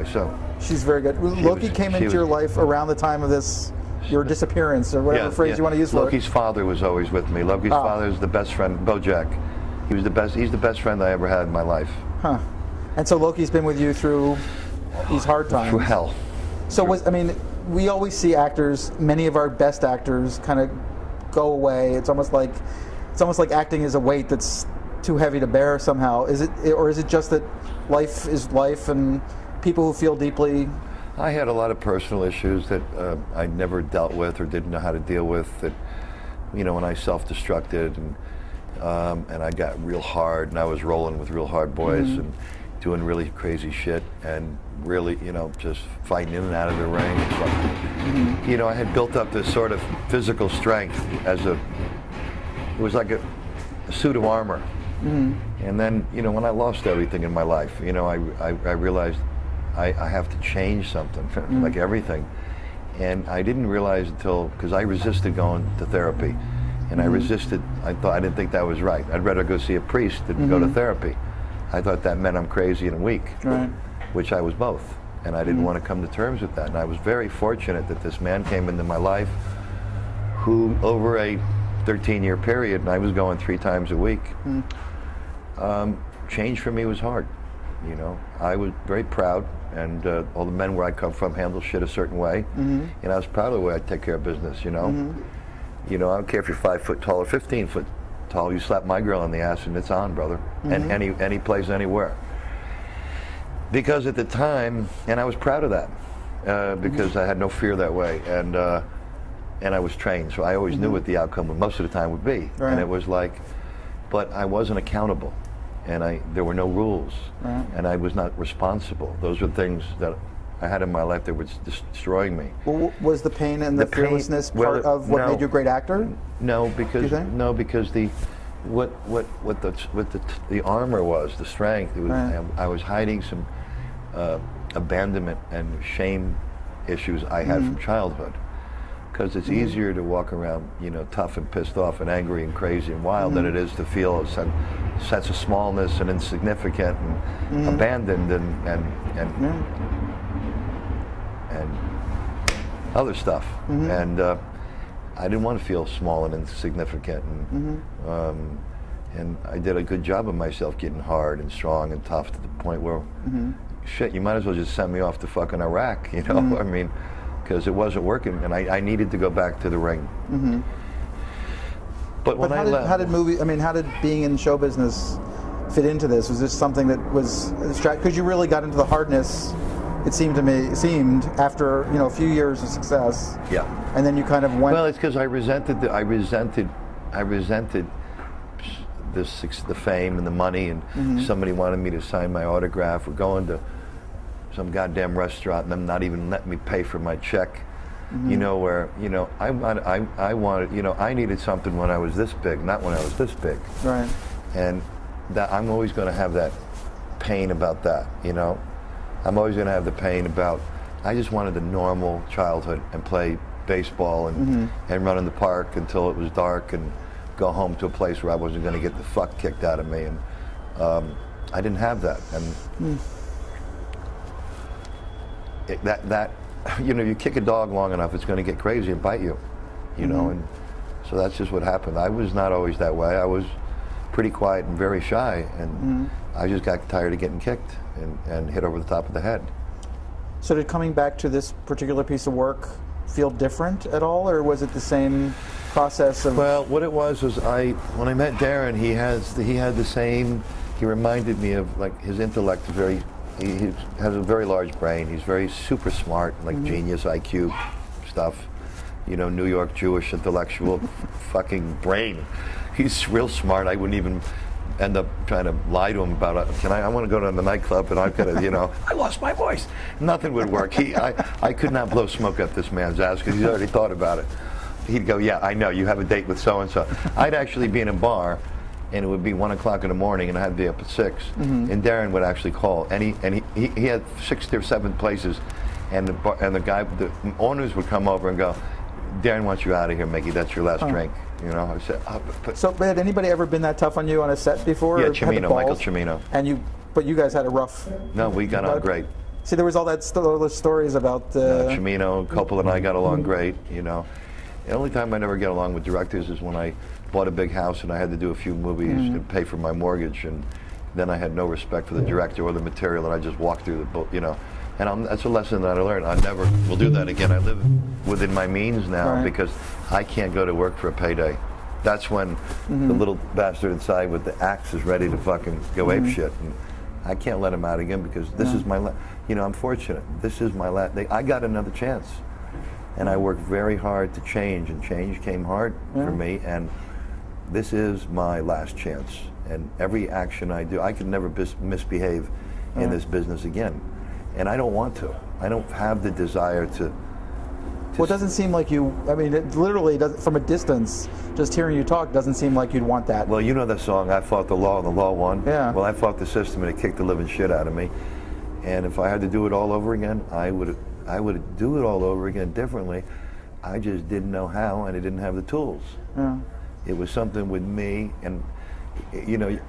So she's very good. Loki came into your life around the time of your disappearance, or whatever phrase you want to use for it. Loki's father was always with me. Loki's father is the best friend, Bojack. He was the best. He's the best friend I ever had in my life. Huh. And so Loki's been with you through these hard times. Through hell. So we always see actors, many of our best actors, kind of go away. It's almost like acting is a weight that's too heavy to bear somehow. Is it, or is it just that life is life and people who feel deeply? I had a lot of personal issues that I never dealt with or didn't know how to deal with. That, when I self-destructed and I got real hard, and I was rolling with real hard boys and doing really crazy shit, and really, just fighting in and out of the ring. I had built up this sort of physical strength it was like a suit of armor. And then, when I lost everything in my life, I realized I have to change something, like everything. And I didn't realize because I resisted going to therapy. And I resisted, I didn't think that was right. I'd rather go see a priest than go to therapy. I thought that meant I'm crazy and weak, which I was both. And I didn't want to come to terms with that. And I was very fortunate that this man came into my life who, over a 13-year period, and I was going 3 times a week, change for me was hard. I was very proud, and all the men where I come from handle shit a certain way, and I was proud of the way I take care of business. I don't care if you're 5 foot tall or 15 foot tall. You slap my girl in the ass and it's on, brother. And any place, anywhere. Because at the time, and I was proud of that, because I had no fear that way, and I was trained, so I always knew what the outcome most of the time would be. And it was like, but I wasn't accountable, and there were no rules, and I was not responsible. Those were things that I had in my life that were destroying me. Well, was the pain and the fearlessness part of what made you a great actor? No, because the armor was the strength. It was, I was hiding some abandonment and shame issues I had from childhood. Because it's easier to walk around, tough and pissed off and angry and crazy and wild than it is to feel a sense of smallness and insignificant and abandoned and other stuff. And I didn't want to feel small and insignificant. And I did a good job of myself getting hard and strong and tough to the point where, shit, you might as well just send me off to fucking Iraq, I mean, because it wasn't working, and I needed to go back to the ring. But when I left, how did being in show business fit into this? Was this something that was because you really got into the hardness? It seemed after a few years of success. Yeah. And then you kind of went. Well, it's because I resented the fame and the money, and somebody wanted me to sign my autograph, or going to some goddamn restaurant and them not even letting me pay for my check. Where I wanted, I needed something when I was this big, not when I was this big. Right. And that I'm always going to have that pain about that. I'm always going to have the pain about, I just wanted a normal childhood and play baseball and run in the park until it was dark and go home to a place where I wasn't going to get the fuck kicked out of me. And I didn't have that. And you kick a dog long enough, it's going to get crazy and bite you, and so that's just what happened. I was not always that way. I was pretty quiet and very shy, and I just got tired of getting kicked and hit over the top of the head. So did coming back to this particular piece of work feel different at all, or was it the same process of? Well, what it was when I met Darren, he had the same. He reminded me of, like, his intellect is very. He has a very large brain. He's very super smart, like genius IQ stuff. New York Jewish intellectual fucking brain. He's real smart. I wouldn't even end up trying to lie to him about it. I want to go to the nightclub and I've got to, I lost my voice. Nothing would work. I could not blow smoke up this man's ass because he's already thought about it. He'd go, yeah, I know, you have a date with so-and-so. I'd actually be in a bar, and it would be 1 o'clock in the morning, and I'd be up at 6. And Darren would actually call, and he had 6 or 7 places, and the owners would come over and go, Darren wants you out of here, Mickey. That's your last drink. I said. So, had anybody ever been that tough on you on a set before? Yeah, Cimino, Michael Cimino. But you guys had a rough. No, we got on great. See, there was all those stories about Cimino, Coppola and I got along great, you know. The only time I never get along with directors is when I bought a big house and I had to do a few movies and pay for my mortgage, and then I had no respect for the director or the material, and I just walked through the book, you know. And that's a lesson that I learned. I never will do that again. I live within my means now because I can't go to work for a payday. That's when the little bastard inside with the axe is ready to fucking go ape shit. And I can't let him out again because this is my, you know, I'm fortunate. This is my last, I got another chance. And I worked very hard to change, and change came hard for me, and this is my last chance. And every action I do, I could never misbehave in this business again. And I don't want to. I don't have the desire to. Well, it doesn't seem like you, I mean, it literally, from a distance, just hearing you talk doesn't seem like you'd want that. Well, you know that song, I fought the law and the law won? Yeah. Well, I fought the system and it kicked the living shit out of me. And if I had to do it all over again, I would do it all over again differently. I just didn't know how, and I didn't have the tools. Yeah. It was something with me, and you know,